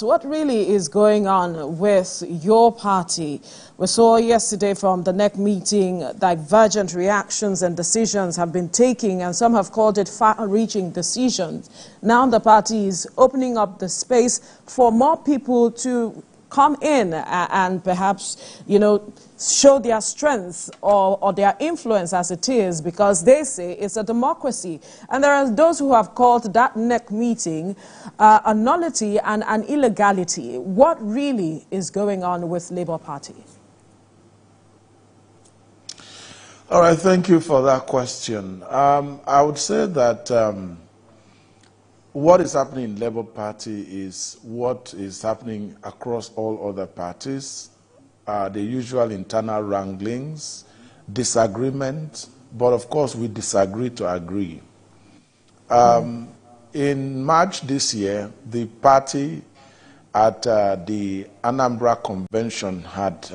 What really is going on with your party? We saw yesterday from the NEC meeting, divergent reactions and decisions have been taken, and some have called it far-reaching decisions. Now the party is opening up the space for more people to come in and perhaps, show their strength or their influence as it is, because they say it's a democracy. And there are those who have called that NEC meeting a nullity and an illegality. What really is going on with Labour Party? All right, thank you for that question. I would say that what is happening in Labour Party is what is happening across all other parties. The usual internal wranglings, disagreement, but of course we disagree to agree. In March this year, the party at the Anambra Convention had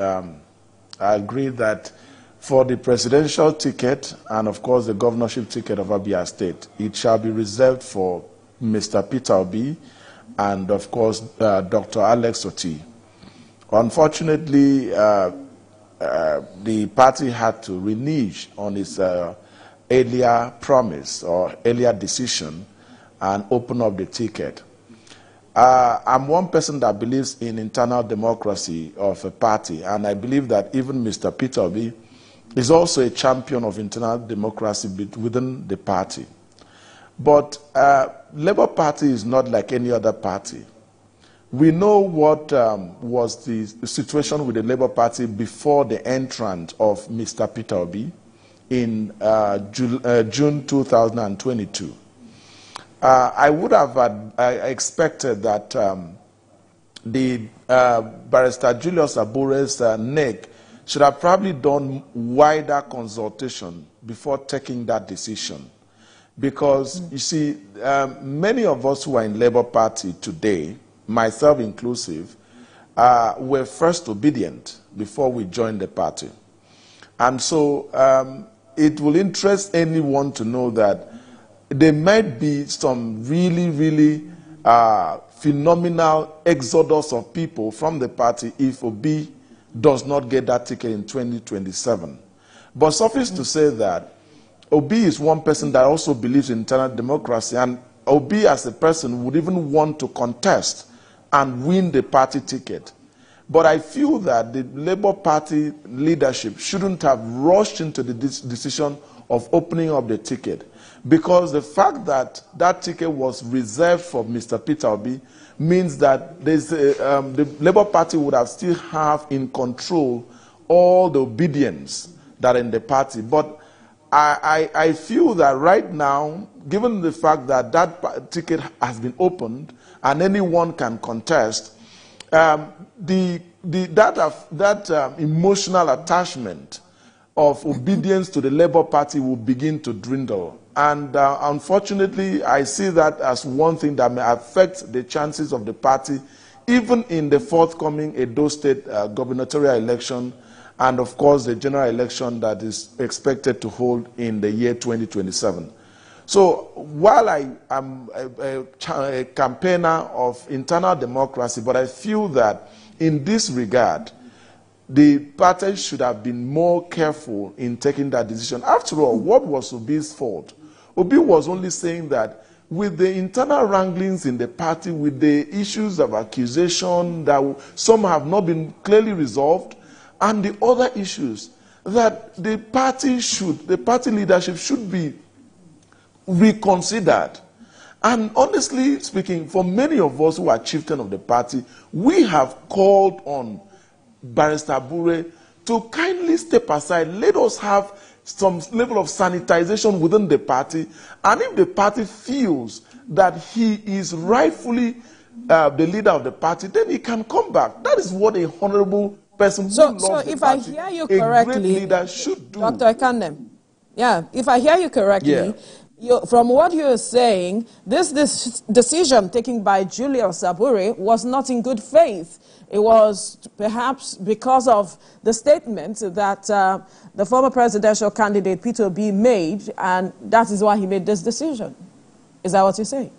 agreed that for the presidential ticket and of course the governorship ticket of Abia State, it shall be reserved for Mr. Peter Obi and of course Dr. Alex Otti. Unfortunately, the party had to renege on its earlier promise or earlier decision and open up the ticket. I'm one person that believes in internal democracy of a party, and I believe that even Mr. Peter Obi is also a champion of internal democracy within the party. But Labour Party is not like any other party. We know what was the situation with the Labour Party before the entrance of Mr. Peter Obi in June 2022. I would have expected that the Barrister Julius Abure's NEC should have probably done wider consultation before taking that decision. Because, you see, many of us who are in Labour Party today, myself inclusive, were first obedient before we joined the party. And so it will interest anyone to know that there might be some really phenomenal exodus of people from the party if Obi does not get that ticket in 2027. But suffice to say that Obi is one person that also believes in internal democracy, and Obi as a person would even want to contest and win the party ticket. But I feel that the Labour Party leadership shouldn't have rushed into the decision of opening up the ticket, because the fact that that ticket was reserved for Mr. Peter Obi means that the Labour Party would have still have in control all the obedience that are in the party. But I feel that right now, given the fact that that ticket has been opened and anyone can contest, that emotional attachment of obedience to the Labour Party will begin to dwindle. And unfortunately, I see that as one thing that may affect the chances of the party, even in the forthcoming Edo State gubernatorial election, and of course the general election that is expected to hold in the year 2027. So while I am a campaigner of internal democracy, but I feel that in this regard, the party should have been more careful in taking that decision. After all, what was Obi's fault? Obi was only saying that with the internal wranglings in the party, with the issues of accusation that some have not been clearly resolved, and the other issues, that the party leadership should be reconsidered. And honestly speaking, for many of us who are chieftain of the party, we have called on Barrister Abure to kindly step aside. Let us have some level of sanitization within the party, and if the party feels that he is rightfully the leader of the party, then he can come back. That is what a honorable person who loves the party, if I hear you correctly, a great leader should do. Dr. Ekanem, yeah, if I hear you correctly, from what you're saying, this decision taken by Julius Abure was not in good faith. It was perhaps because of the statement that the former presidential candidate Peter Obi made, and that is why he made this decision. Is that what you're saying?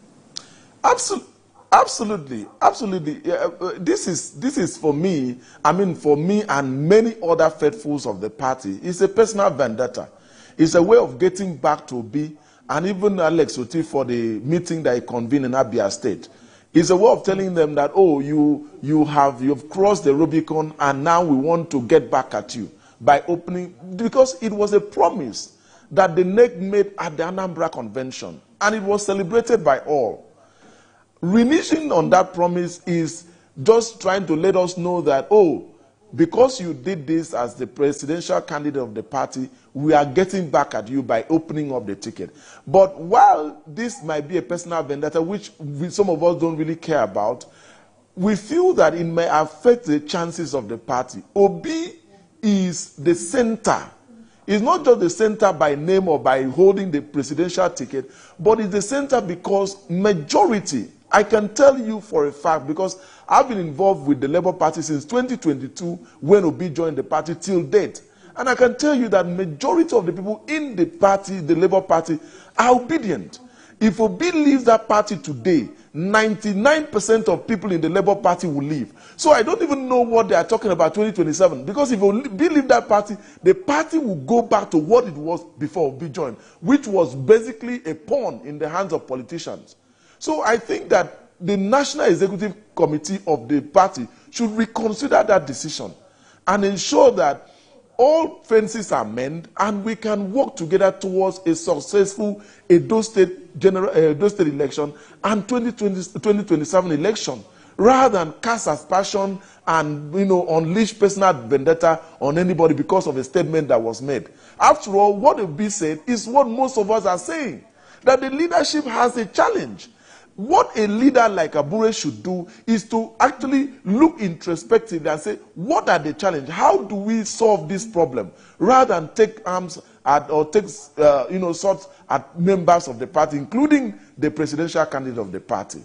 Absolutely, absolutely. Yeah, this is for me. I mean, for me and many other faithfuls of the party, it's a personal vendetta. It's a way of getting back to Obi and even Alex Oti for the meeting that he convened in Abia State. It's a way of telling them that, oh, you've crossed the Rubicon and now we want to get back at you by opening, because it was a promise that the NEC made at the Anambra Convention and it was celebrated by all. Reneging on that promise is just trying to let us know that, oh, because you did this as the presidential candidate of the party, we are getting back at you by opening up the ticket. But while this might be a personal vendetta, which some of us don't really care about, we feel that it may affect the chances of the party. Obi is the center. It's not just the center by name or by holding the presidential ticket, but it's the center because majority, I can tell you for a fact, because I've been involved with the Labour Party since 2022 when Obi joined the party till date. And I can tell you that majority of the people in the party, the Labour Party, are obedient. If Obi leaves that party today, 99% of people in the Labour Party will leave. So I don't even know what they are talking about 2027. Because if Obi leave that party, the party will go back to what it was before Obi joined, which was basically a pawn in the hands of politicians. So I think that the National Executive Committee of the party should reconsider that decision and ensure that all fences are mended and we can work together towards a successful Edo State election and 2027 election, rather than cast aspersion and unleash personal vendetta on anybody because of a statement that was made. After all, what Obi said is what most of us are saying, that the leadership has a challenge. What a leader like Abure should do is to actually look introspectively and say, what are the challenges? How do we solve this problem? Rather than take arms at, or take shots at members of the party, including the presidential candidate of the party.